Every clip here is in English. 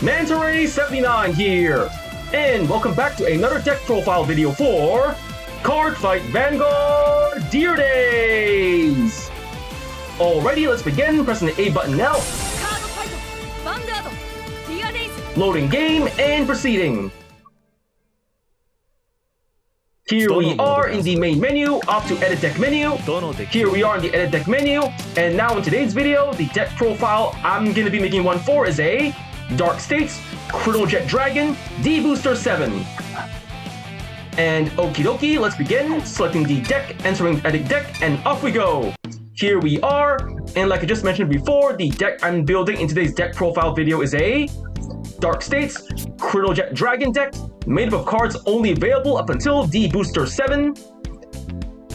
D-BT79 here, and welcome back to another deck profile video for Cardfight Vanguard Deer Days! Alrighty, let's begin. Pressing the A button now. Vanguard Deer Days. Loading game and proceeding. Here we are in the main menu, up to edit deck menu. Here we are in the edit deck menu, and now in today's video, the deck profile I'm going to be making one for is a Dark States Chronojet Dragon D-BT07. And okie dokie, let's begin. Selecting the deck, entering edit deck, and off we go. Here we are, and like I just mentioned before, the deck I'm building in today's deck profile video is a Dark States Chronojet Dragon deck, made up of cards only available up until D-BT07.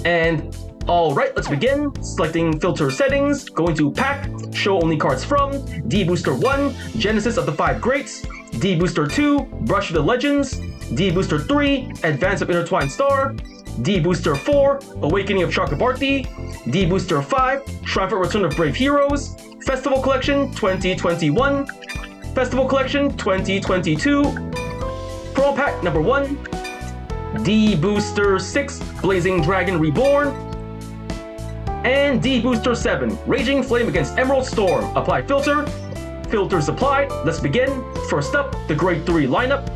And alright, let's begin. Selecting filter settings, going to pack, show only cards from, D-BT1, Genesis of the 5 Greats, D-BT2, Brush of the Legends, D-BT3, Advance of Intertwined Star, D-BT4, Awakening of Chakrabarti, D-BT5, Triumphant Return of Brave Heroes, Festival Collection 2021, Festival Collection 2022, Pro Pack number 1, D-BT6, Blazing Dragon Reborn, and D-BT7, Raging Flame against Emerald Storm. Apply filter. Filters applied. Let's begin. First up, the Grade 3 lineup.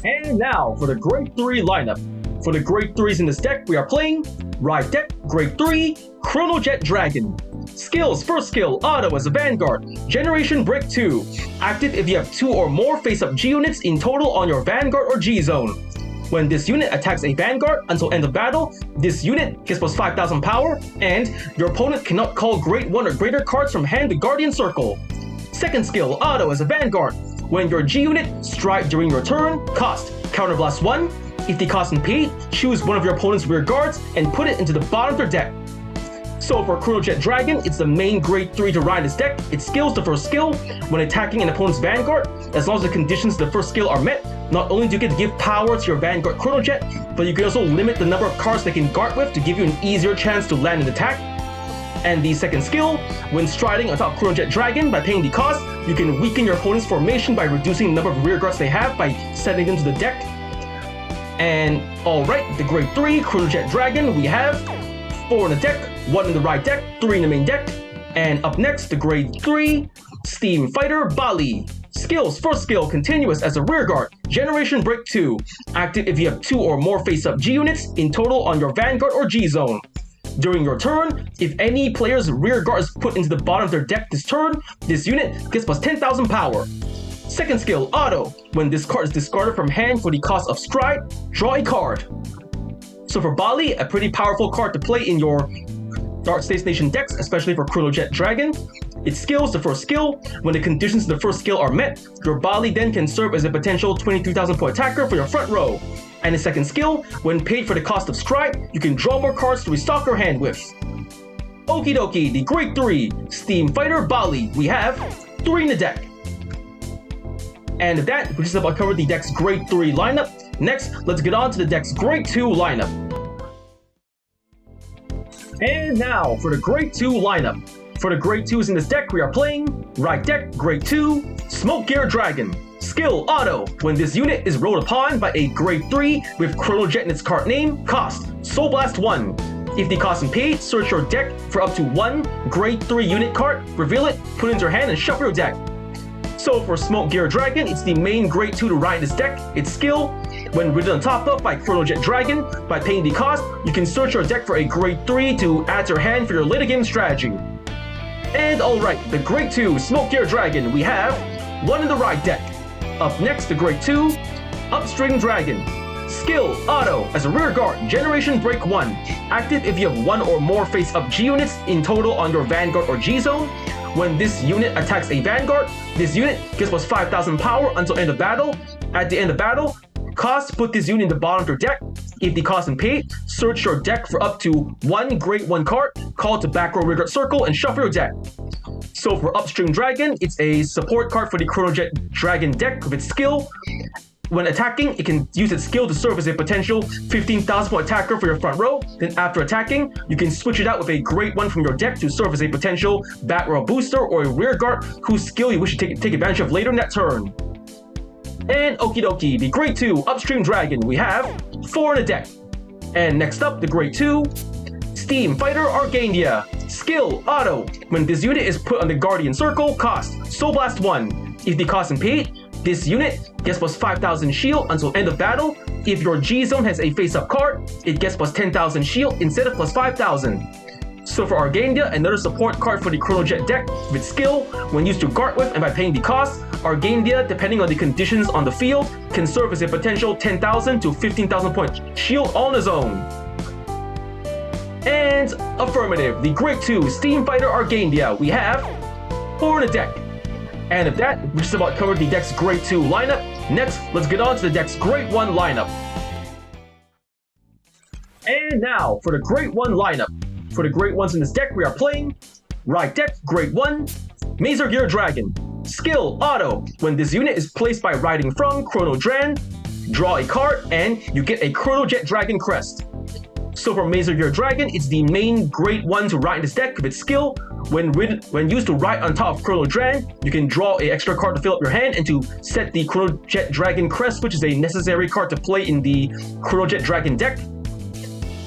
And now for the Grade 3 lineup. For the Grade 3s in this deck, we are playing Ride Deck, Grade 3, Chronojet Dragon. Skills, first skill, auto as a Vanguard, Generation Break 2. Active if you have 2 or more face-up G units in total on your Vanguard or G zone. When this unit attacks a Vanguard until end of battle, this unit gets plus 5,000 power, and your opponent cannot call Grade 1 or greater cards from hand to Guardian Circle. Second skill, auto as a Vanguard. When your G unit strike during your turn, cost Counterblast 1. If the cost and paid, choose one of your opponent's rear guards and put it into the bottom of their deck. So for Chronojet Dragon, it's the main Grade 3 to ride this deck. Its skills, the first skill, when attacking an opponent's Vanguard, as long as the conditions of the first skill are met, not only do you get to give power to your Vanguard Chronojet, but you can also limit the number of cards they can guard with to give you an easier chance to land an attack. And the second skill, when striding on top Chronojet Dragon by paying the cost, you can weaken your opponent's formation by reducing the number of rear guards they have by sending them to the deck. And alright, the Grade 3 Chronojet Dragon, we have 4 in the deck, 1 in the ride deck, 3 in the main deck. And up next, the Grade 3 Steam Fighter Bali. Skills, first skill, continuous as a rearguard, Generation Break 2. Active if you have 2 or more face-up G units in total on your Vanguard or G zone. During your turn, if any player's rearguard is put into the bottom of their deck this turn, this unit gets plus 10,000 power. Second skill, auto. When this card is discarded from hand for the cost of stride, draw a card. So for Bali, a pretty powerful card to play in your Dark States Nation decks, especially for Chronojet Dragon. Its skills, the first skill, when the conditions of the first skill are met, your Bali then can serve as a potential 23,000 point attacker for your front row. And the second skill, when paid for the cost of stride, you can draw more cards to restock your hand with. Okie dokie, the Grade 3 Steam Fighter Bali, we have 3 in the deck. And with that, we just about covered the deck's Grade 3 lineup. Next, let's get on to the deck's Grade 2 lineup. And now for the Grade 2 lineup. For the Grade 2s in this deck, we are playing Ride Deck, Grade 2, Smoke Gear Dragon. Skill, auto. When this unit is rolled upon by a Grade 3 with Chronojet in its card name, cost Soul Blast 1. If the cost and paid, search your deck for up to 1 Grade 3 unit card, reveal it, put it into your hand, and shuffle your deck. So for Smoke Gear Dragon, it's the main Grade 2 to ride this deck. Its skill, when ridden on top of by Chronojet Dragon, by paying the cost, you can search your deck for a Grade 3 to add to your hand for your later game strategy. And alright, the Grade 2 Smoke Gear Dragon, we have 1 in the ride deck. Up next, the Grade 2 Upstream Dragon. Skill, auto, as a rear guard, Generation Break 1. Active if you have 1 or more face-up G units in total on your Vanguard or G zone. When this unit attacks a Vanguard, this unit gets plus 5,000 power until end of battle. At the end of battle, cost, put this unit in the bottom of your deck. If the cost and paid, search your deck for up to 1 Grade 1 card, call it to back row rearguard circle, and shuffle your deck. So for Upstream Dragon, it's a support card for the Chronojet Dragon deck with its skill. When attacking, it can use its skill to serve as a potential 15,000 point attacker for your front row. Then after attacking, you can switch it out with a great one from your deck to serve as a potential back row booster or a rear guard whose skill you wish to take advantage of later in that turn. And okie dokie, the Grade 2 Upstream Dragon, we have 4 in the deck. And next up, the Grade 2 Steam Fighter Argania. Skill, auto. When this unit is put on the Guardian Circle, cost Soul Blast 1. If the cost is paid, this unit gets plus 5,000 shield until end of battle. If your G-Zone has a face-up card, it gets plus 10,000 shield instead of plus 5,000. So for Argania, another support card for the Chronojet deck with skill, when used to guard with and by paying the cost, Argania, depending on the conditions on the field, can serve as a potential 10,000 to 15,000 point shield on its own. And affirmative, the Grade 2 Steam Fighter Argania, we have 4 in the deck. And with that, we just about covered the deck's Grade 2 lineup. Next, let's get on to the deck's Grade 1 lineup. And now, for the Grade 1 lineup. For the Grade 1s in this deck, we are playing Ride Deck Grade 1, Mazer Gear Dragon. Skill, auto. When this unit is placed by riding from Chronojet, draw a card and you get a Chronojet Dragon crest. So for Mazer Gear Dragon, it's the main Grade 1 to ride in this deck with its skill. When used to ride on top of Chronojet, you can draw an extra card to fill up your hand and to set the Chronojet Dragon crest, which is a necessary card to play in the Chronojet Dragon deck.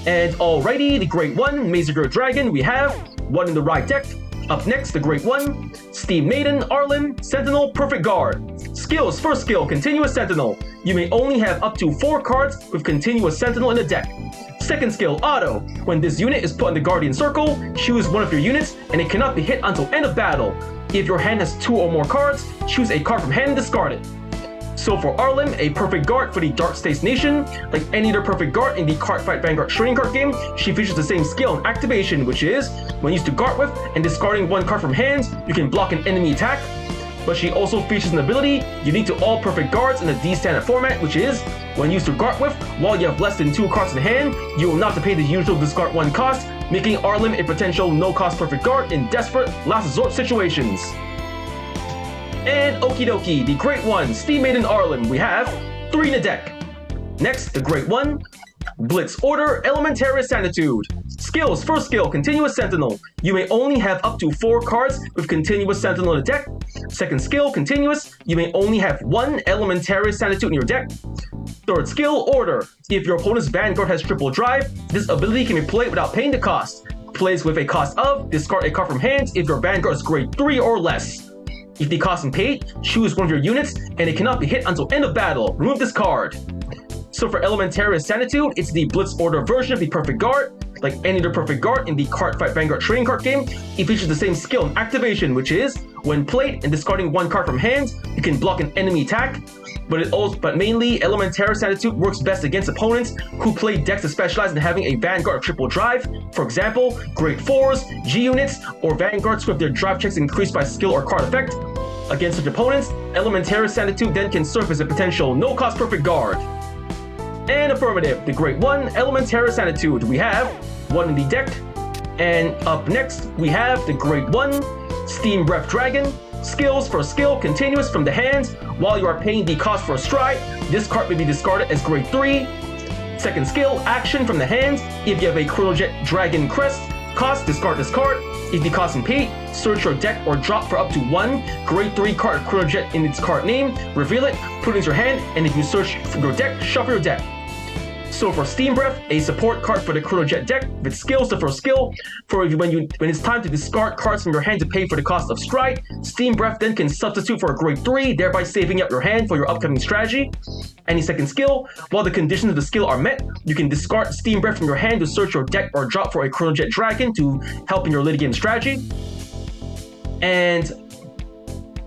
And alrighty, the Grade 1 Mazer Gear Dragon, we have 1 in the ride deck. Up next, the Grade 1 Steam Maiden Arlen Sentinel Perfect Guard. Skills, first skill, Continuous Sentinel. You may only have up to 4 cards with Continuous Sentinel in the deck. Second skill, auto. When this unit is put on the Guardian Circle, choose one of your units and it cannot be hit until end of battle. If your hand has 2 or more cards, choose a card from hand and discard it. So for Arlen, a perfect guard for the Dark States Nation. Like any other perfect guard in the Cardfight Vanguard trading card game, she features the same skill and activation, which is, when used to guard with and discarding 1 card from hand, you can block an enemy attack. But she also features an ability unique to all perfect guards in the D standard format, which is, when used to guard with, while you have less than 2 cards in hand, you will not have to pay the usual discard 1 cost, making Arlen a potential no-cost perfect guard in desperate last resort situations. And okie dokie, the Grade 1 Steam Maiden Arlen, we have 3 in the deck. Next, the Grade 1 Blitz Order Elementary Sanitude. Skills, first skill, Continuous Sentinel. You may only have up to 4 cards with Continuous Sentinel in the deck. Second skill, Continuous. You may only have 1 Elementary Sanitude in your deck. Third skill, Order. If your opponent's Vanguard has triple drive, this ability can be played without paying the cost. Plays with a cost of, discard a card from hand if your Vanguard is Grade 3 or less. If the cost is paid, choose one of your units and it cannot be hit until end of battle. Remove this card. So for Elementary Sanitude, it's the Blitz Order version of the Perfect Guard. Like any other Perfect Guard in the Cardfight Vanguard trading card game, it features the same skill and activation, which is, when played and discarding 1 card from hand, you can block an enemy attack. But mainly, Elementary Sanitude works best against opponents who play decks that specialize in having a Vanguard or triple drive. For example, Grade 4s, G units, or Vanguards who have their drive checks increased by skill or card effect. Against such opponents, Elementary Sanitude then can serve as a potential no-cost perfect guard. And affirmative, the Grade 1 Elementary Sanitude, we have 1 in the deck. And up next, we have the Grade 1 Steam Breath Dragon. Skills, for skill, Continuous from the hand. While you are paying the cost for a stride, this card may be discarded as Grade 3. Second skill, action from the hand. If you have a Chronojet Dragon crest, cost, discard this card. If the cost is paid, search your deck or drop for up to 1 Grade 3 card Chronojet in its card name, reveal it, put it into your hand, and if you search your deck, shuffle your deck. So for Steam Breath, a support card for the Chronojet deck with skills, the first skill, for when it's time to discard cards from your hand to pay for the cost of stride, Steam Breath then can substitute for a Grade 3, thereby saving up your hand for your upcoming strategy. Any second skill, while the conditions of the skill are met, you can discard Steam Breath from your hand to search your deck or drop for a Chronojet Dragon to help in your late game strategy. And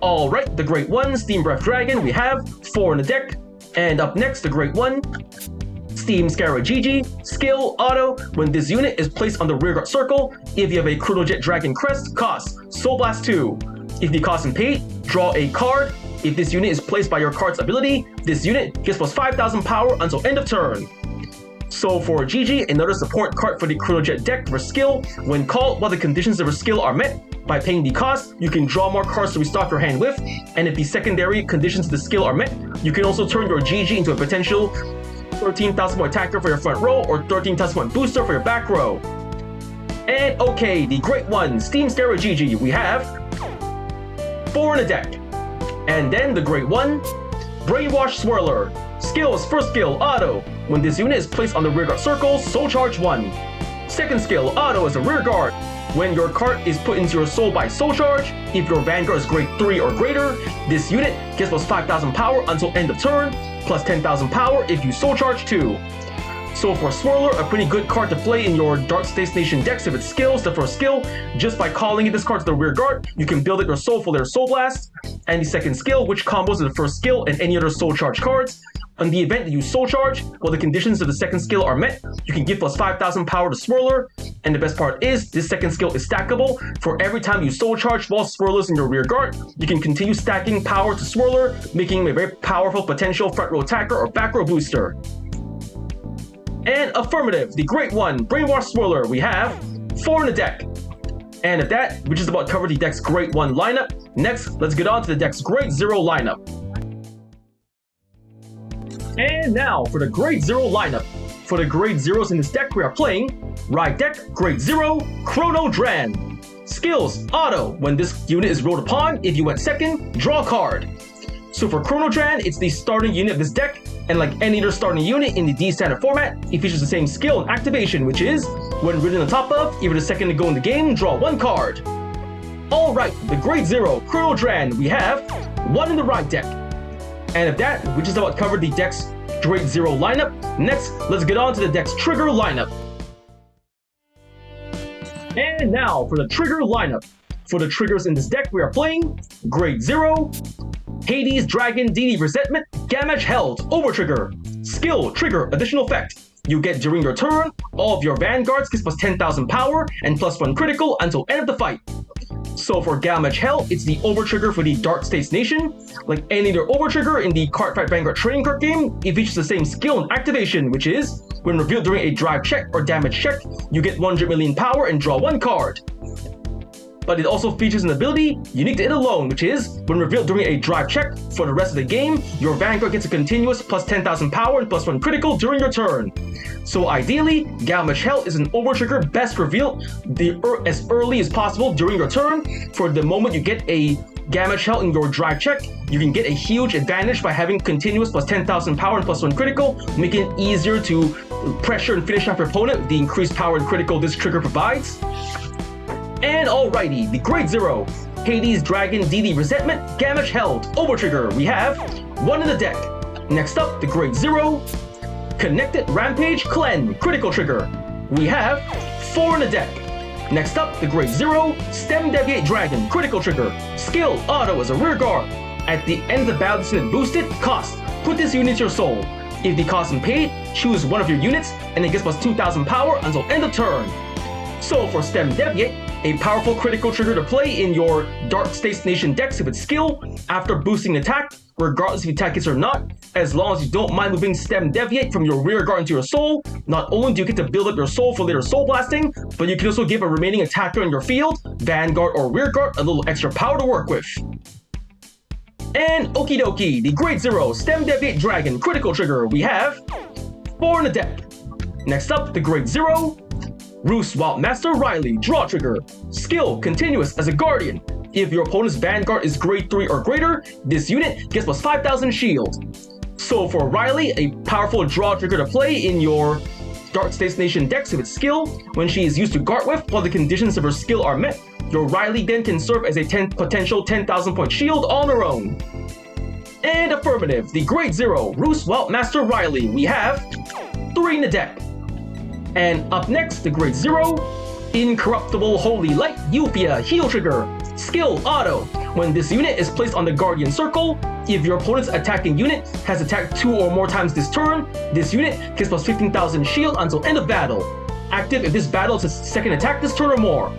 alright, the Grade 1 Steam Breath Dragon, we have 4 in the deck. And up next, the Grade 1 Steam Scarra GG. Skill, auto. When this unit is placed on the rearguard circle, if you have a Chronojet Dragon crest, cost Soul Blast 2. If the cost is paid, draw a card. If this unit is placed by your card's ability, this unit gets plus 5,000 power until end of turn. So for Gigi, another support card for the Chronojet deck for skill. When called, while the conditions of her skill are met, by paying the cost, you can draw more cards to restock your hand with, and if the secondary conditions of the skill are met, you can also turn your Gigi into a potential 13,000 point attacker for your front row or 13,000 point booster for your back row. And okay, the great one, Steam Stereo Gigi, we have 4 in the deck. And then the great one, Brainwash Swirler. Skills, first skill, auto. When this unit is placed on the rearguard circle, soul charge 1. Second skill, auto as a rearguard. When your card is put into your soul by soul charge, if your Vanguard is grade 3 or greater, this unit gets plus 5,000 power until end of turn, plus 10,000 power if you soul charge 2. So for Swirler, a pretty good card to play in your Dark States Nation decks if it skills the first skill. Just by calling this card to the rear guard, you can build it your Soul for their Soul Blast. And the second skill, which combos with the first skill and any other Soul Charge cards. On the event that you Soul Charge, while the conditions of the second skill are met, you can give plus 5,000 power to Swirler. And the best part is, this second skill is stackable. For every time you Soul Charge while Swirler's in your rear guard, you can continue stacking power to Swirler, making him a very powerful potential front row attacker or back row booster. And affirmative, the great one, Brainwash Swirler, we have 4 in the deck. And at that, we just about covered the deck's great 1 lineup. Next, let's get on to the deck's great 0 lineup. And now for the grade 0 lineup. For the grade 0s in this deck, we are playing Ride Deck, grade 0, Chronojet. Skills, auto. When this unit is rolled upon, if you went second, draw a card. So for Chronojet, it's the starting unit of this deck, and like any other starting unit in the D standard format, it features the same skill and activation, which is, when written on top of, if you're the second to go in the game, draw 1 card. Alright, the grade 0, Chronojet, we have 1 in the Ride Deck. And of that, we just about covered the deck's grade 0 lineup. Next, let's get on to the deck's trigger lineup. And now for the trigger lineup. For the triggers in this deck, we are playing grade 0, Hades Dragon DD Resentment, Damage Held, Overtrigger. Skill, trigger, additional effect. You get during your turn, all of your Vanguards gets plus 10,000 power and plus 1 critical until end of the fight. So for Damage Held, it's the overtrigger for the Dark States Nation. Like any other overtrigger in the Cardfight Vanguard trading card game, it features the same skill and activation, which is, when revealed during a drive check or damage check, you get 100 million power and draw 1 card. But it also features an ability unique to it alone, which is, when revealed during a drive check, for the rest of the game, your Vanguard gets a continuous plus 10,000 power and plus 1 critical during your turn. So ideally, Damage Held is an overtrigger best revealed as early as possible during your turn. For the moment you get a Damage Held in your drive check, you can get a huge advantage by having continuous plus 10,000 power and plus 1 critical, making it easier to pressure and finish off your opponent with the increased power and critical this trigger provides. And alrighty, the grade 0, Hades Dragon DD Resentment, Damage Held, Overtrigger, we have 1 in the deck. Next up, the grade 0, Connected Rampage Clan, Critical Trigger, we have 4 in the deck. Next up, the grade 0, Stem Deviate Dragon, Critical Trigger, Skill, Auto as a rear guard. At the end of the battle this unit boosted, cost, put this unit to your soul. If the cost is paid, choose one of your units, and it gets plus 2,000 power until end of turn. So for Stem Deviate, a powerful critical trigger to play in your Dark States Nation decks if it's skill, after boosting an attack, regardless if the attack hits or not, as long as you don't mind moving Stem Deviate from your rear guard into your soul. Not only do you get to build up your soul for later soul blasting, but you can also give a remaining attacker in your field, Vanguard or rear guard, a little extra power to work with. And okie dokie, the grade 0 Stem Deviate Dragon Critical Trigger, we have 4 in the deck. Next up, the grade 0, Roost Wild Master Riley, Draw Trigger. Skill, continuous as a Guardian. If your opponent's Vanguard is grade 3 or greater, this unit gets plus 5,000 shield. So for Riley, a powerful draw trigger to play in your Dark States Nation decks if it's skill, when she is used to guard with while the conditions of her skill are met, your Riley then can serve as a potential 10,000 point shield on her own. And affirmative, the grade 0, Roost Wild Master Riley, we have 3 in the deck. And up next, the grade 0, Incorruptible Holy Light Euphia Heal Trigger. Skill, Auto. When this unit is placed on the Guardian Circle, if your opponent's attacking unit has attacked 2 or more times this turn, this unit gets plus 15,000 shield until end of battle. Active if this battle is its second attack this turn or more.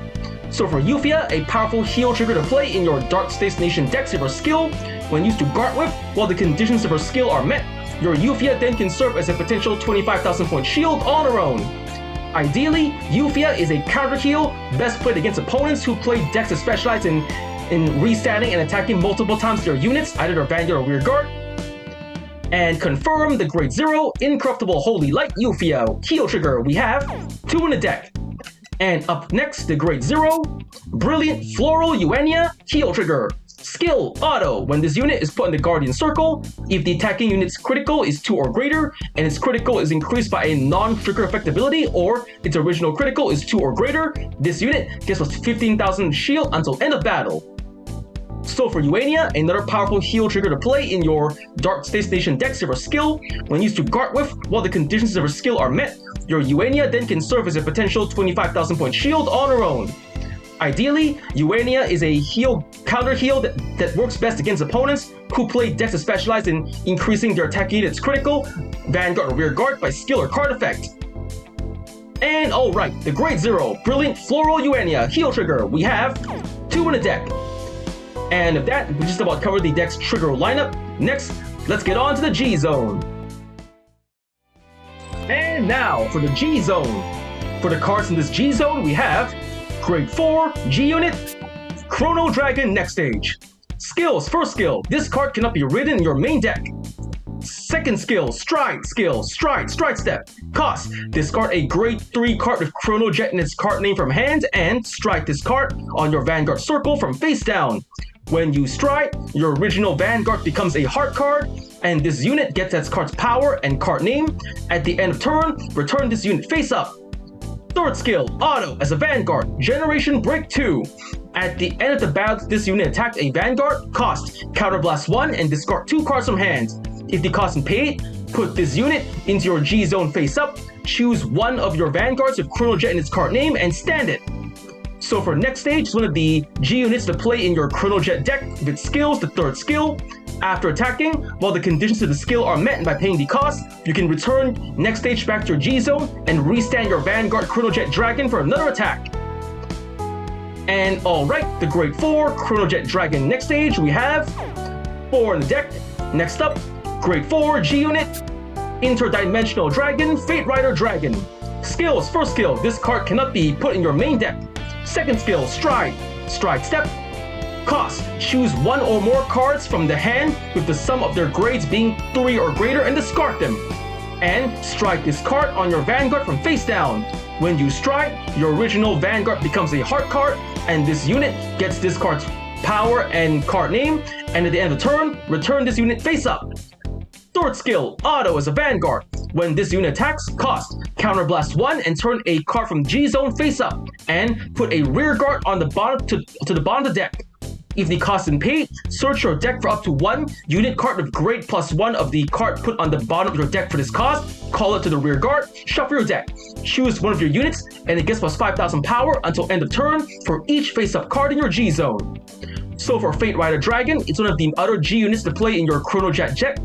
So for Euphia, a powerful heal trigger to play in your Dark States Nation decks if her skill, when used to guard with while the conditions of her skill are met, your Euphia then can serve as a potential 25,000 point shield on her own. Ideally, Euphia is a counter heal, best played against opponents who play decks that specialize in restanding and attacking multiple times their units, either their Vanguard or Rearguard. And confirm the Grade 0 Incorruptible Holy Light Euphia heal trigger. We have 2 in the deck. And up next, the Grade 0 Brilliant Floral Eugenia heal trigger. Skill Auto. When this unit is put in the Guardian Circle, if the attacking unit's critical is 2 or greater, and its critical is increased by a non-trigger effect ability, or its original critical is 2 or greater, this unit gets plus 15,000 shield until end of battle. So for Eugenia, another powerful heal trigger to play in your Dark Space Nation decks of her skill. When used to guard with, while the conditions of her skill are met, your Eugenia then can serve as a potential 25,000 point shield on her own. Ideally, Eugenia is a counter heal that works best against opponents who play decks that specialize in increasing their attack unit's critical, Vanguard or Rearguard by skill or card effect. And alright, the Grade 0 Brilliant Floral Eugenia heal trigger. We have 2 in the deck. And with that, we just about covered the deck's trigger lineup. Next, let's get on to the G Zone. And now for the G Zone. For the cards in this G Zone, we have Grade 4 G Unit, Chrono Dragon Next Stage. Skills. First skill, this card cannot be ridden in your main deck. Second skill, Stride Step. Cost, discard a Grade 3 card with Chronojet in its card name from hand and strike this card on your Vanguard circle from face down. When you stride, your original Vanguard becomes a heart card, and this unit gets its card's power and card name. At the end of turn, return this unit face up. Third skill, Auto. As a Vanguard, Generation Break 2. At the end of the battle, this unit attacked a Vanguard, cost Counterblast 1 and discard 2 cards from hand. If the cost is paid, put this unit into your G Zone face up, choose one of your Vanguards with Chronojet in its card name, and stand it. So for next stage, it's one of the G units to play in your Chronojet deck with its skills, the third skill. After attacking, while the conditions of the skill are met and by paying the cost, you can return next stage back to your G Zone and restand your Vanguard Chronojet Dragon for another attack. And alright, the Grade 4 Chronojet Dragon next stage, we have 4 in the deck. Next up, Grade 4 G Unit, Interdimensional Dragon, Fate Rider Dragon. Skills. First skill, this card cannot be put in your main deck. Second skill, Stride Step. Cost, choose 1 or more cards from the hand with the sum of their grades being 3 or greater and discard them. And strike this card on your Vanguard from face down. When you strike, your original Vanguard becomes a heart card, and this unit gets this card's power and card name, and at the end of the turn, return this unit face up. Third skill, Auto. As a Vanguard. When this unit attacks, cost Counterblast 1 and turn a card from G Zone face up, and put a Rearguard on the bottom to the bottom of the deck. If the cost is paid, search your deck for up to 1 unit card with grade +1 of the card put on the bottom of your deck for this cost, call it to the Rearguard, shuffle your deck, choose one of your units, and it gets plus 5,000 power until end of turn for each face-up card in your G Zone. So for Fate Rider Dragon, it's one of the other G units to play in your Chronojet deck.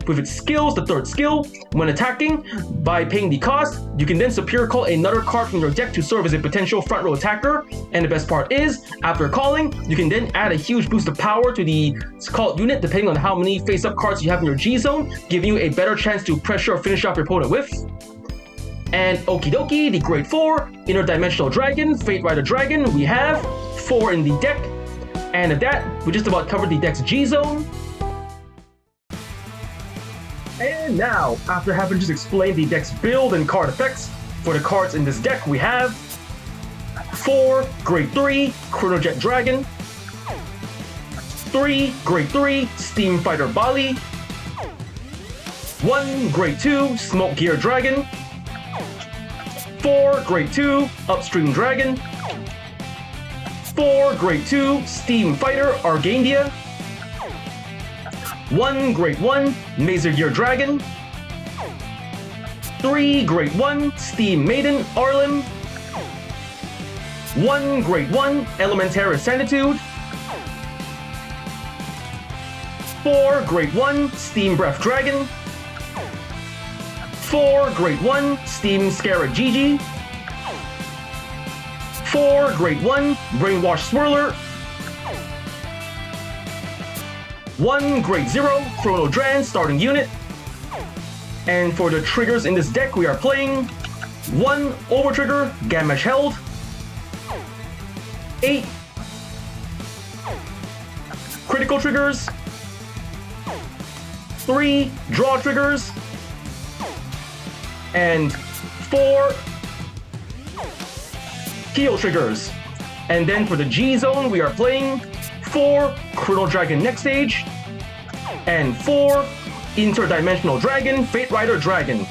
With its skills, the third skill, when attacking, by paying the cost, you can then superior call another card from your deck to serve as a potential front row attacker. And the best part is, after calling, you can then add a huge boost of power to the called unit depending on how many face-up cards you have in your G Zone, giving you a better chance to pressure or finish off your opponent with. And okie dokie, the Grade 4 Interdimensional Dragon, Fate Rider Dragon, we have 4 in the deck. And at that, we just about covered the deck's G Zone. And now, after having just explained the deck's build and card effects, for the cards in this deck, we have 4 Grade 3 Chronojet Dragon, 3 Grade 3 Steam Fighter Bali, 1 Grade 2 Smoke Gear Dragon, 4 Grade 2 Upstream Dragon, 4 Grade 2 Steam Fighter Argandia, 1 Grade 1 Mazer Gear Dragon, 3 Grade 1 Steam Maiden Arlim, 1 Grade 1 Elementary Sanitude, 4 Grade 1 Steam Breath Dragon, 4 Grade 1 Steam Scarab Gigi, 4 Grade 1 Brainwash Swirler, 1 Grade 0 Chrono Dran Starting Unit, And for the triggers in this deck, we are playing 1 over trigger, damage held, 8 critical triggers, 3 draw triggers, and 4 heal triggers. And then for the G zone, we are playing 4 Chrono Dragon next stage and 4 Interdimensional Dragon, Fate Rider Dragon.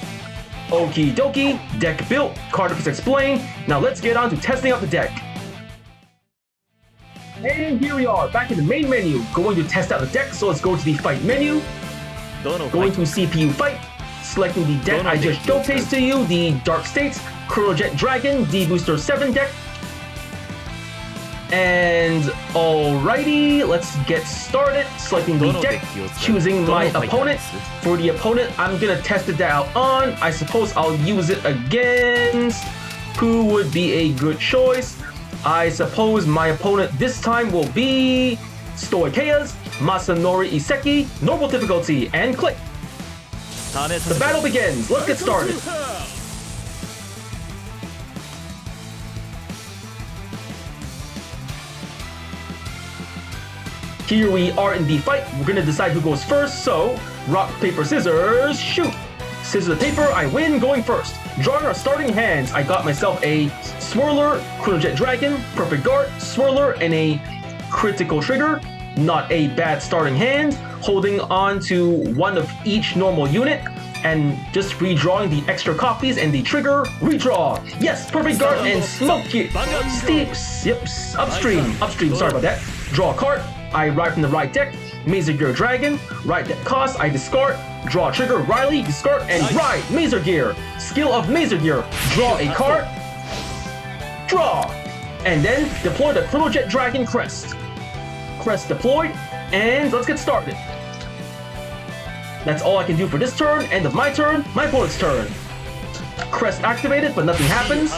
Okie dokie, deck built, card effects explained. Now let's get on to testing out the deck. And here we are, back in the main menu, going to test out the deck. So let's go to the fight menu, going to CPU fight, selecting the deck I just showcased to you, the Dark States Chronojet Dragon D-BT07 deck. And alrighty, let's get started. Selecting the deck, choosing my opponent. For the opponent, I'm gonna test it out on. I suppose I'll use it against. Who would be a good choice? I suppose my opponent this time will be Stoichea's Masanori Iseki, normal difficulty, and click. The battle begins. Let's get started. Here we are in the fight. We're gonna decide who goes first, so rock, paper, scissors, shoot! Scissors, paper, I win going first. Drawing our starting hands, I got myself a Swirler, Chronojet Dragon, Perfect Guard, Swirler, and a critical trigger. Not a bad starting hand. Holding on to one of each normal unit, and just redrawing the extra copies and the trigger, redraw. Yes, Perfect Guard and Smoke it. Steeps, yep, upstream, sorry about that. Draw a card. I ride from the right deck, Mazer Gear Dragon, right deck cost, I discard, draw a trigger, Riley, discard, and ride, Mazer Gear. Skill of Mazer Gear, draw a card, draw, and then deploy the Chronojet Dragon Crest. Crest deployed, and let's get started. That's all I can do for this turn. End of my turn, my opponent's turn. Crest activated, but nothing happens.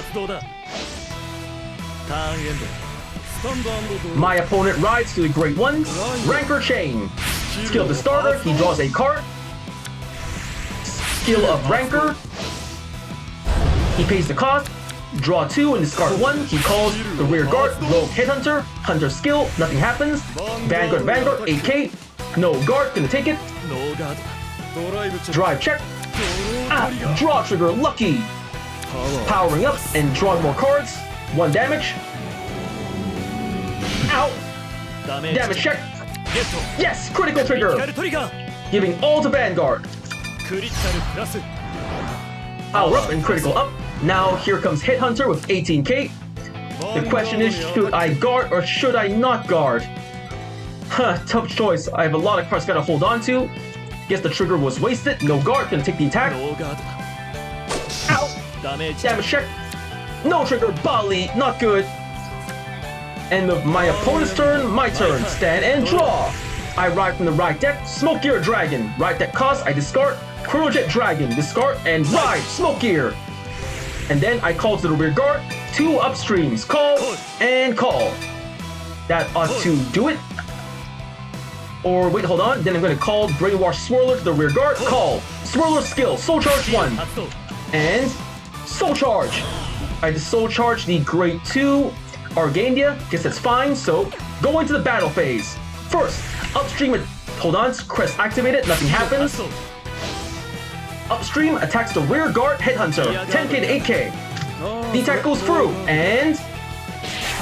My opponent rides to the Great Ones, Rancor Chain. Skill of the starter, he draws a card. Skill of Rancor, he pays the cost, draw 2 and discard 1. He calls the rear guard, Rogue Headhunter, Hunter skill, nothing happens. Vanguard, 8k, no guard, gonna take it. Drive check. Draw trigger, lucky. Powering up and drawing more cards, 1 damage. Out. Damage check. Yes, critical trigger. Giving all to Vanguard. Power up and critical up. Now here comes Headhunter with 18k. The question is, should I guard or should I not guard? Tough choice. I have a lot of cards gotta hold on to. Guess the trigger was wasted. No guard, gonna take the attack. Out. Damage check. No trigger, Bali, not good. End of my opponent's turn, my turn. Stand and draw. I ride from the right deck, Smoke Gear Dragon. Right deck cost, I discard, Chronojet Dragon, discard, and ride, Smoke Gear. And then I call to the rear guard, 2 upstreams, call, and call. That ought to do it. Or wait, hold on, then I'm gonna call Brainwash Swirler to the rear guard, call. Swirler skill, Soul Charge 1. And Soul Charge. I just Soul Charge the Great 2. Argandia, guess that's fine, so go into the battle phase. First, upstream, hold on, crest activated, nothing happens. Upstream attacks the rear guard Headhunter, 10k to 8k. The attack goes through, and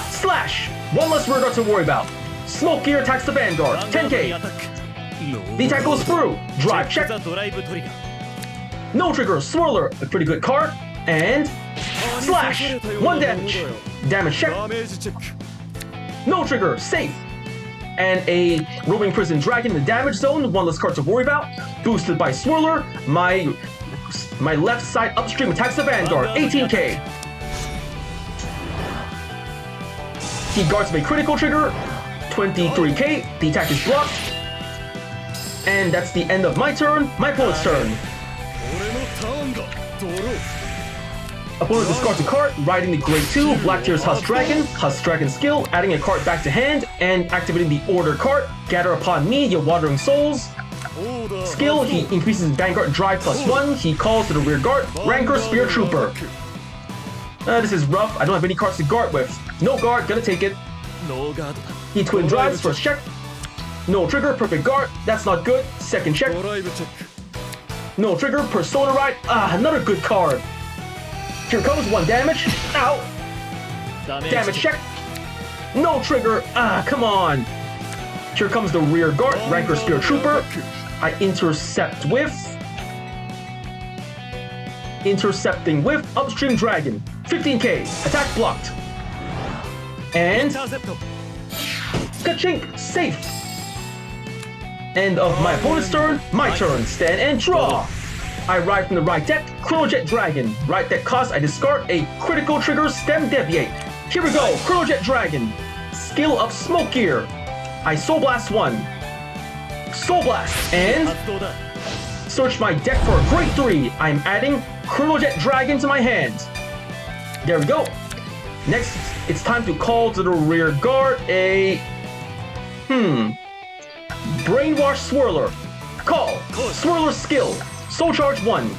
slash, 1 less rear guard to worry about. Smoke Gear attacks the Vanguard, 10k. The attack goes through, drive check. No trigger, Swirler, a pretty good card, and slash, 1 damage. Damage check. No trigger, safe. And a Roaming Prison Dragon in the damage zone, 1 less card to worry about. Boosted by Swirler. My left side upstream attacks the Vanguard, 18k. He guards with a critical trigger, 23k. The attack is blocked. And that's the end of my turn, my opponent's turn. Opponent discards a card, riding the Great 2, Black Tear's Husk Dragon skill, adding a card back to hand, and activating the Order card, Gather Upon Me, your Wandering Souls. Skill, he increases Vanguard Drive +1. He calls to the rear guard, Rancor Spear Trooper. This is rough. I don't have any cards to guard with. No guard, gonna take it. He twin drives, first check. No trigger, perfect guard. That's not good. Second check. No trigger, Persona Ride. Another good card. Here comes 1 damage. Ow. Damage check. No trigger. Come on. Here comes the rear guard, Rancor Spear Trooper. I intercept with... Intercepting with Upstream Dragon. 15k. Attack blocked. And... Ka-chink! Safe! End of my opponent's turn. My turn. Stand and draw. I ride from the right deck, Chronojet Dragon. Right deck cost, I discard a critical trigger, Stem Deviate. Here we go, Chronojet Dragon. Skill of Smoke Gear. I Soul Blast 1. Soul Blast, and search my deck for a Great 3. I'm adding Chronojet Dragon to my hand. There we go. Next, it's time to call to the rear guard a... Brainwash Swirler. Call. Swirler skill. Soul Charge 1.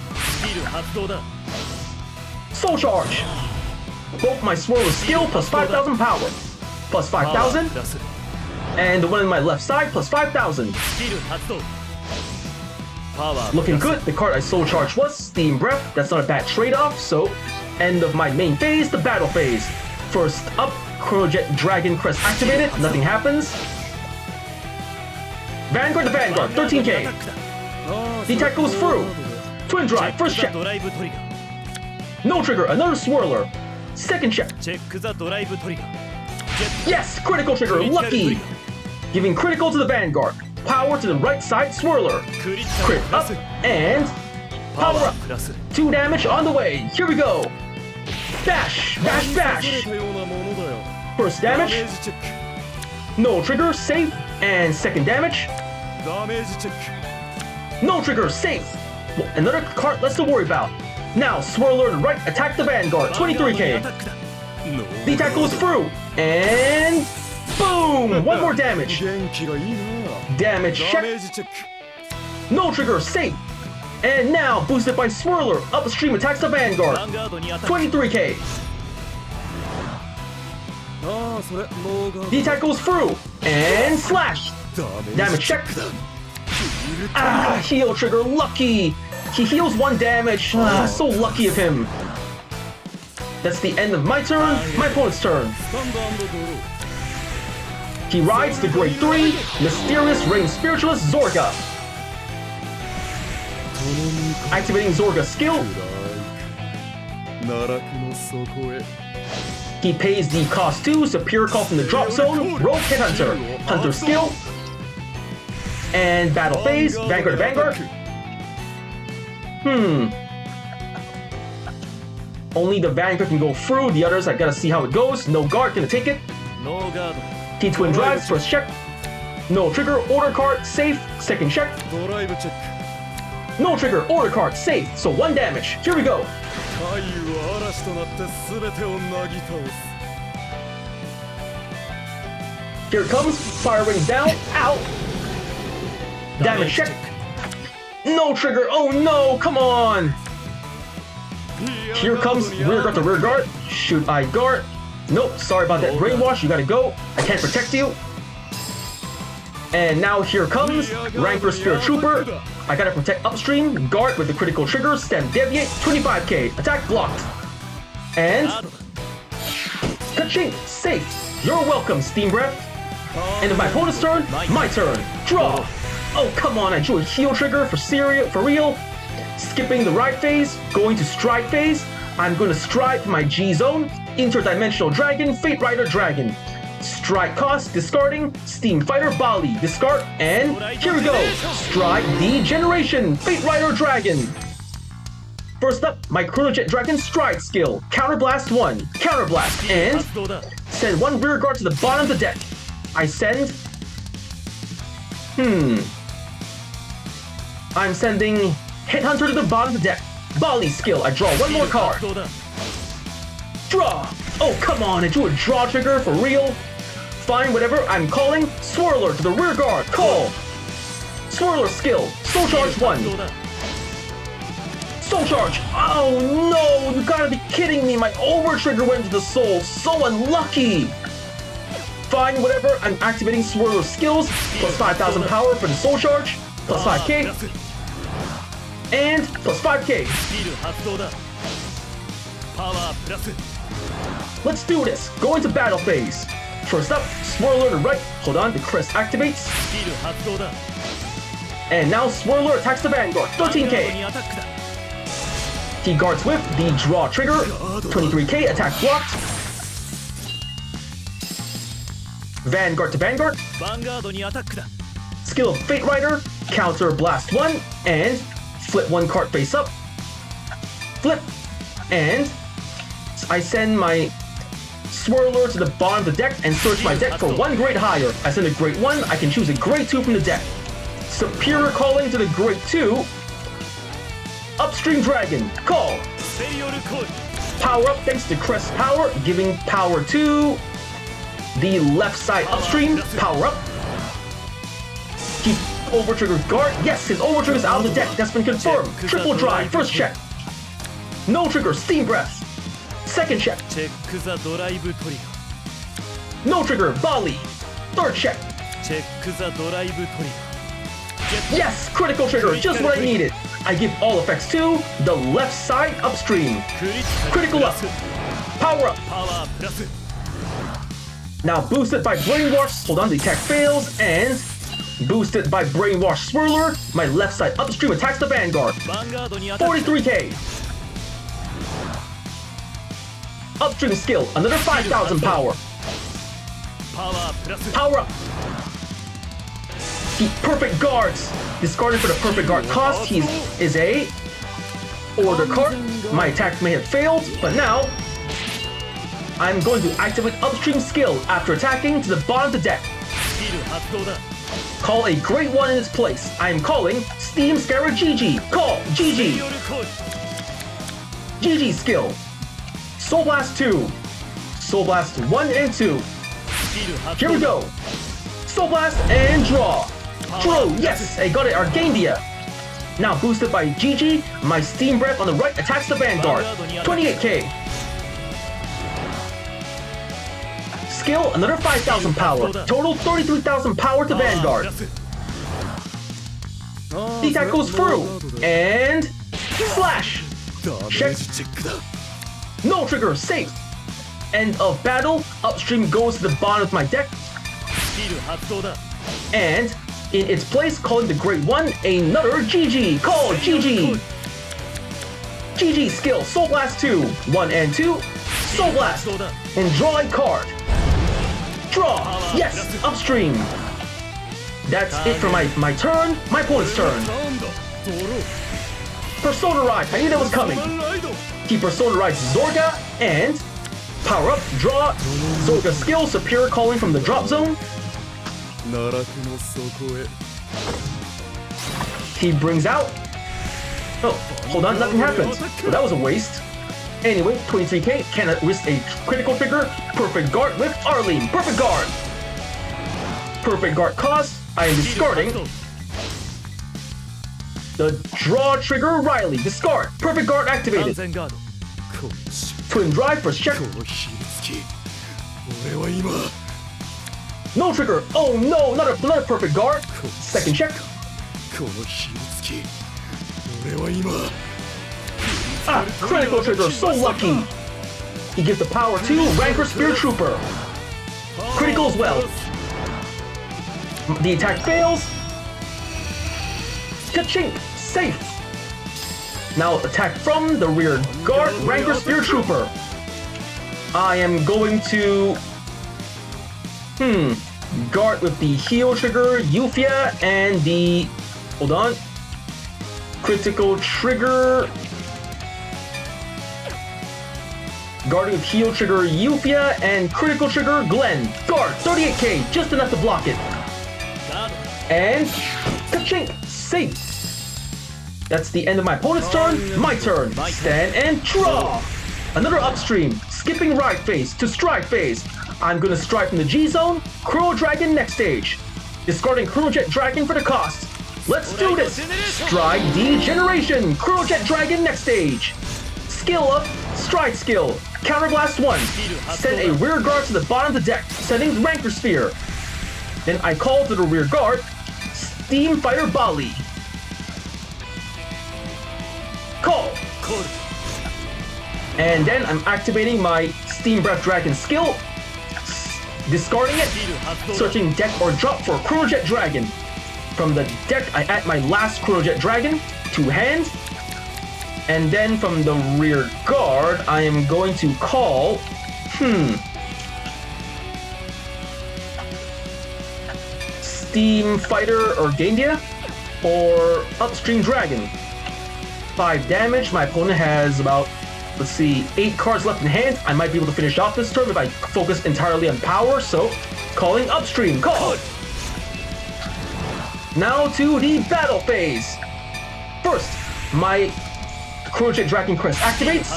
Soul Charge. Both my Swirler skill plus 5,000 power. Plus 5,000. And the one on my left side plus 5,000. Looking good. The card I Soul Charge was Steam Breath. That's not a bad trade-off. So, end of my main phase, the battle phase. First up, Chronojet Dragon Crest activated. Nothing happens. Vanguard to Vanguard, 13k. The attack goes through. Twin Drive, first check. No trigger, another Swirler. Second check. Yes, critical trigger, lucky. Giving critical to the Vanguard. Power to the right side Swirler. Crit up, and power up. 2 damage on the way. Here we go. Bash, bash, bash. First damage. No trigger, safe. And second damage. No trigger, safe. Well, another card less to worry about. Now, Swirler to the right, attack the Vanguard, 23k. The attack goes through. And boom! 1 more damage. Damage check. No trigger, safe. And now, boosted by Swirler, upstream attacks the Vanguard, 23k. The attack goes through. And slash. Damage check. Heal trigger, lucky. He heals 1 damage. So lucky of him. That's the end of my turn. My opponent's turn. He rides the Great 3, Mysterious Rain Spiritualist Zorga. Activating Zorga skill. He pays the cost 2, Superior Call from the drop zone, Rogue Headhunter, Hunter skill. And battle phase, Vanguard to Vanguard. Only the Vanguard can go through, the others I gotta see how it goes. No guard, gonna take it. T-Twin drives, first check. No trigger, order card, safe, second check. No trigger, order card, safe, so 1 damage. Here we go. Here it comes, fire rings down, out. Damage check. No trigger, oh no, come on. Here comes rear guard to rear guard. Shoot, I guard. Nope, sorry about that brainwash, you gotta go. I can't protect you. And now here comes Rancor Spear Trooper. I gotta protect upstream. Guard with the critical trigger. Stem Deviate. 25k. Attack blocked. And... Ka-ching! Safe. You're welcome, Steam Breath. End of my opponent's turn. My turn. Draw. Oh, come on. I drew a heal trigger for real. Skipping the ride phase. Going to stride phase. I'm going to stride my G zone. Interdimensional Dragon. Fate Rider Dragon. Strike cost, discarding, Steam Fighter Bali, discard, and here we go! Strike Degeneration, Fate Rider Dragon! First up, my Chronojet Dragon Stride skill, Counterblast 1, Counterblast, and send 1 rear guard to the bottom of the deck. I send... I'm sending Headhunter to the bottom of the deck. Bali skill, I draw 1 more card. Draw! Oh, come on, I drew a draw trigger for real. Fine, whatever, I'm calling Swirler to the rear guard. Call! Swirler skill. Soul Charge 1. Soul Charge! Oh no! You gotta be kidding me! My over trigger went to the soul! So unlucky! Fine, whatever. I'm activating Swirler skills. Plus 5,000 power for the Soul Charge. Plus 5k. And plus 5k. Let's do this! Go into battle phase. First up, Swirler to the right. Hold on, the crest activates. And now Swirler attacks the Vanguard. 13k. He guards with the draw trigger. 23k, attack blocked. Vanguard to Vanguard. Skill of Fate Rider. Counter blast 1. And flip 1 card face up. Flip. And I send my Swirler to the bottom of the deck and search my deck for 1 grade higher. I send a grade 1. I can choose a grade 2 from the deck. Superior Calling to the grade 2. Upstream Dragon, call! Power up thanks to Crest Power, giving power to the left side upstream. Power up. Keep over trigger guard. Yes, his over trigger is out of the deck. That's been confirmed. Triple drive, first check. No trigger, Steam Breath. Second check. No trigger, volley. Third check. Yes, critical trigger, just what I needed. I give all effects to the left side upstream. Critical up. Power up. Now boosted by Brainwash. Hold on, the attack fails. And boosted by Brainwash Swirler, my left side upstream attacks the Vanguard. 43k. Upstream skill, another 5,000 power. Power up. He perfect guards. Discarded for the perfect guard cost. He is a order card. My attack may have failed, but now I'm going to activate upstream skill after attacking to the bottom of the deck. Call a grade 1 in its place. I am calling Steam Scarer GG. Call GG. GG skill. Soul Blast 2. Soul Blast 1 and 2. Here we go. Soul Blast and draw. True, yes, I got it, Argandia. Now boosted by GG, my Steam Breath on the right attacks the Vanguard. 28k. Skill, another 5,000 power. Total 33,000 power to Vanguard. The attack goes through. And slash. Check. No trigger, safe. End of battle. Upstream goes to the bottom of my deck. And in its place, calling the grade 1, another GG. Call GG. GG skill, Soul Blast 2. 1 and 2. Soul Blast. And draw a card. Draw. Yes, upstream. That's it for my turn. My opponent's turn. Persona Ride. I knew that was coming. He Persona Rides Zorga and power up, draw. Zorga skill, Superior Calling from the drop zone. He brings out. Oh, hold on, nothing happened. Well, that was a waste. Anyway, 23k, cannot risk a critical trigger. Perfect guard with Arlene. Perfect guard. Perfect guard cost. I am discarding the draw trigger Riley. Discard. Perfect guard activated. Twin drive, first check. No trigger. Oh no, not a perfect guard. Second check. Ah, critical trigger, so lucky. He gives the power to Rancor Spear Trooper. Critical as well. The attack fails. Ka-chink, safe. Now attack from the rear guard, Rancor Spear Trooper. I am going to guard with the heal trigger, Eufia, and the hold on. Critical trigger. Guarding with heal trigger Eufia and critical trigger Glenn. Guard, 38k, just enough to block it. And ka-chink, safe. That's the end of my opponent's turn. My turn. Stand and draw. Another upstream. Skipping ride phase to strike phase. I'm gonna strike from the G zone. Chrono Dragon next stage. Discarding Chronojet Dragon for the cost. Let's do this! Stride Degeneration! Chronojet Dragon next stage! Skill up, Stride skill, Counterblast 1. Send a rear guard to the bottom of the deck, sending Ranker Sphere. Then I call to the rear guard, Steam Fighter Bali. Call! And then I'm activating my Steam Breath Dragon skill, discarding it, searching deck or drop for Chronojet Dragon. From the deck, I add my last Chronojet Dragon to hand. And then from the rear guard, I am going to call... Steam Fighter or Gandia? Or Upstream Dragon. 5 damage. My opponent has about, let's see, 8 cards left in hand. I might be able to finish off this turn if I focus entirely on power, so calling Upstream. Call! Now to the battle phase. First, my Chronojet Dragon Crest activates,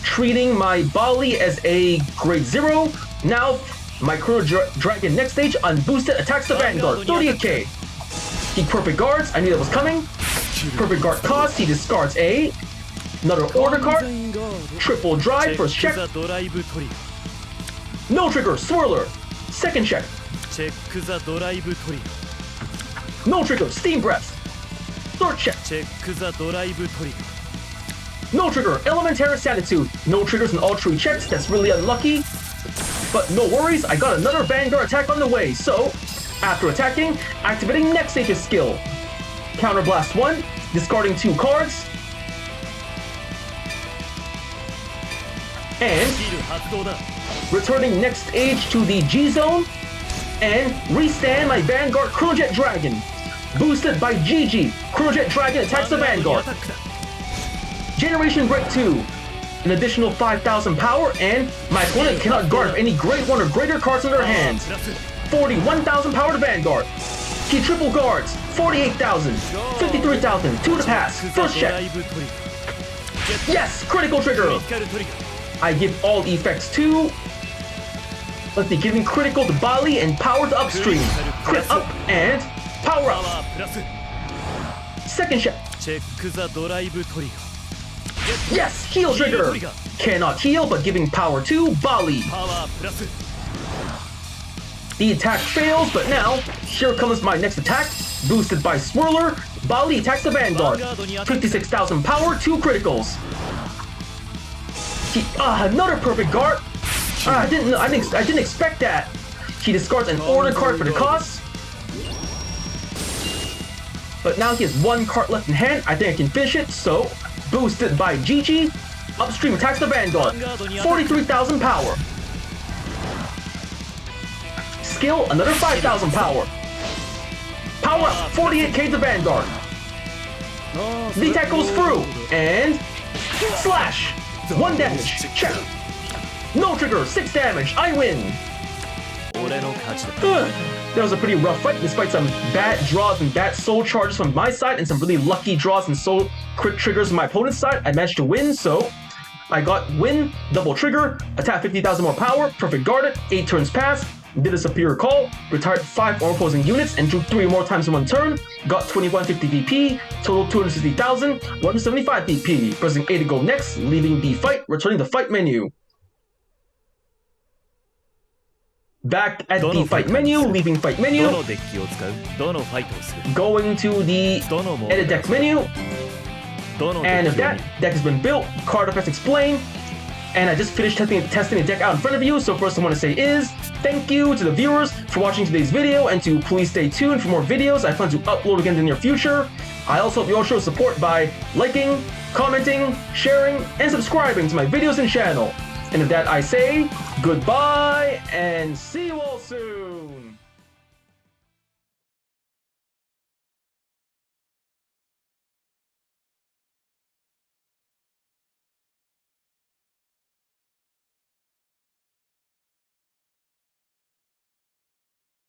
treating my Bali as a grade 0. Now, my Chronojet Dragon next stage unboosted attacks the Vanguard, 38k. He perfect guards, I knew that was coming. Perfect guard cost, he discards another order card. Triple drive, first check. No trigger, Swirler. Second check. No trigger, Steam Breath. Third check. No trigger, Elementary Sanitude. No triggers in all 3 checks, that's really unlucky. But no worries, I got another Vanguard attack on the way, so after attacking, activating next stage's skill. Counterblast 1, discarding 2 cards. And returning next stage to the G zone and restand my Vanguard Chronojet Dragon. Boosted by GG, Chronojet Dragon attacks the Vanguard. Generation Break 2, an additional 5,000 power, and my opponent cannot guard any grade 1 or greater cards in their hands. 41,000 power to Vanguard. He triple guards, 48,000, 53,000, 2 to pass, first check. Yes, critical trigger. I give all effects to, let's see, giving critical to Bali and power to Upstream. Crit up and power up. Second check. Yes, heal trigger. Cannot heal, but giving power to Bali. The attack fails, but now, here comes my next attack. Boosted by Swirler, Bali attacks the Vanguard. 56,000 power, 2 criticals. Another perfect guard. I didn't expect that. He discards an order card for the cost. But now he has 1 card left in hand. I think I can finish it, so boosted by GG, Upstream attacks the Vanguard. 43,000 power. Skill, another 5,000 power. Power up, 48k to Vanguard. The attack goes through, and slash. 1 damage, check. No trigger, 6 damage, I win. That was a pretty rough fight, despite some bad draws and bad soul charges from my side and some really lucky draws and soul crit triggers on my opponent's side. I managed to win, so I got win, double trigger, attack 50,000 more power, perfect guarded, 8 turns passed, did a superior call, retired 5 more opposing units and drew 3 more times in 1 turn, got 2150 VP, total 260,000, 175 VP, pressing A to go next, leaving the fight, returning the fight menu. Back at the fight menu, leaving fight menu, going to the edit deck menu, and if that deck has been built, card effects explain, and I just finished testing the deck out in front of you, so first I want to say is, thank you to the viewers for watching today's video, and to please stay tuned for more videos I plan to upload again in the near future. I also hope you all show support by liking, commenting, sharing, and subscribing to my videos and channel. And with that I say, goodbye, and see you all soon!